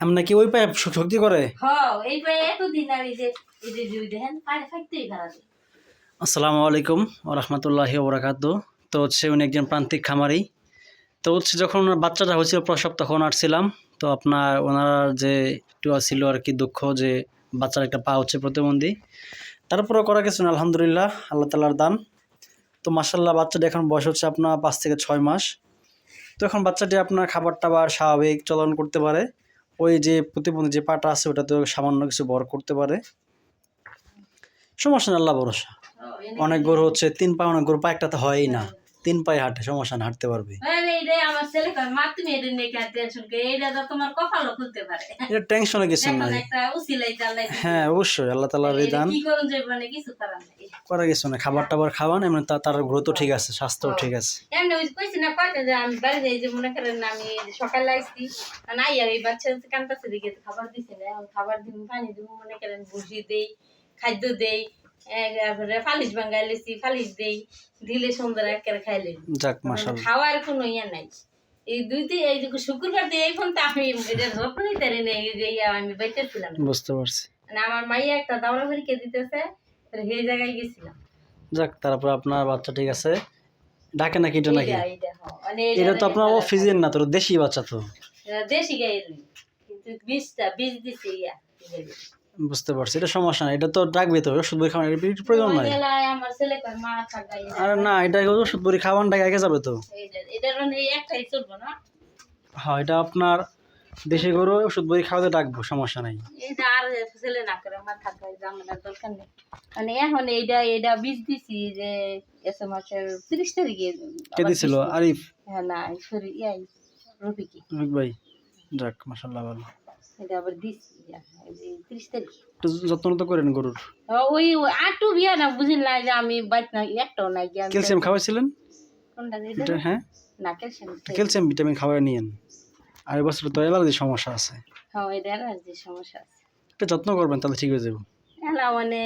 আপনি কি ওই পায়ে শক্তি করে? হ্যাঁ এই পায়ে এতদিন আর এই যে দেখেন পায়ে ফাইতেই খারাপ। আসসালামু আলাইকুম ওয়া রাহমাতুল্লাহি ওয়া বারাকাতুহু। তো হচ্ছে উনি একজন প্রান্তিক খামারি। তো হচ্ছে যখন ওনার বাচ্চাটা হয়েছিল প্রসব তখন আসছিলাম। তো আপনার ওনার যে একটু ছিল আর কি দুঃখ যে বাচ্চার একটা পা হচ্ছে প্রতিবন্ধী। তারপরেও করা কিছু না, আলহামদুলিল্লাহ আল্লাহ তাআলার দান। তো মাশাআল্লাহ বাচ্চাটা এখন বয়স হচ্ছে আপনার 5 থেকে 6 মাস। তো এখন বাচ্চাটি আপনার খাবার-টাবার স্বাভাবিক চলন করতে পারে। ওই যে প্রতিবন্ধী যে পাটা আছে ওটাতেও সামান্য কিছু ভর করতে পারে। সমস্যা নেই, আল্লাহ ভরসা। অনেক গরু হচ্ছে 3 পা, অনেক গরু পা একটাতে হয়ই না, 3 পায়ে হাঁটে, সমস্যা না, হাঁটতে পারবে। আমার ছেলে কয় মা তুমি এটা নিয়ে কেন টেনশন করে, এটা তো তোমার কপালও খুলতে পারে। এটা টেনশনে কিছু নাই। একটা উসিলাই চালাই হ্যাঁ অবশ্যই আল্লাহ তাআলার এই দান। কি করুন যে মানে কিছু করার নাই। করা কিছু না, খাবার-টাবার খাওয়ান, এমনি তার গ্রোথও ঠিক আছে, স্বাস্থ্যও ঠিক আছে। এমনি ওই কইছি না কয়টা যে আমি বাড়ি যাই, যে মনে করেন আমি সকালে আসছি নাই আর এই বাচ্চা কান্তাছে দিকে খাবার দিছে না, এখন খাবার দিব পানি দিব, মনে করেন ভুসি দেই, খাদ্য দেই, তারপরে ফালিশ বাঙ্গাইলেছি ফালিশ দেই, দিলে সন্ধ্যা একেবারে খাইলে। যাক মাশাআল্লাহ, খাওয়ার কোনো ইয়ে নাই। এই এই যে শুক্রবার দিয়ে এখন তো আমি এটা যত্ন নিতে নেই, এই যে আমি বাইতে ছিলাম, বুঝতে পারছি। মানে আমার মাইয়া একটা দাওরা পরীক্ষা দিতেছে, সেই জায়গায় গেছিলাম। যাক তারপর আপনার বাচ্চা ঠিক আছে। ডাকে নাকি এটা নাকি? মানে এটা তো আপনার অফিসিয়াল না, তো দেশি বাচ্চা তো। দেশি গাইয়ের, কিন্তু বীজ দিছে ইয়া। বুঝতে পারছি, এটা সমস্যা না, এটা তো ডাকবে তো, ওষুধ বড়ি খাওয়ান এর প্রয়োজন নাই। আমার ছেলে কয় মা থাকাই আরে না, এটা ওষুধ বড়ি খাওয়ান ডাকে আগে যাবে তো। এটা মানে একটাই চলবো না। হ্যাঁ এটা আপনার দেশি গরু, ওষুধ বড়ি খাওয়াতে ডাকবো, সমস্যা নাই। এটা আর ছেলে না করে মা থাকাই জামার দরকার নেই। মানে এখন এটা বীজ দিছি যে এস মাসের 30 তারিখে। কে দিছিল? আরিফ? হ্যাঁ না সরি ইয়াই রফিকি রফিক ভাই। যাক মাশাআল্লাহ ভালো। এটা আবার দিছি 30 তারিখ। একটু যত্ন তো করেন গরুর। ওই আটু বিয়া না বুঝিন না যে আমি বাইক না একটাও নাই জ্ঞান। ক্যালসিয়াম খাওয়াইছিলেন? কোনটা এটা হ্যাঁ না ক্যালসিয়াম। ক্যালসিয়াম ভিটামিন খাওয়াই নিয়েন। আর এবছর তো অ্যালার্জি সমস্যা আছে। হ্যাঁ এটা আর যে সমস্যা আছে, একটু যত্ন করবেন তাহলে ঠিক হয়ে যাবে। এলা মানে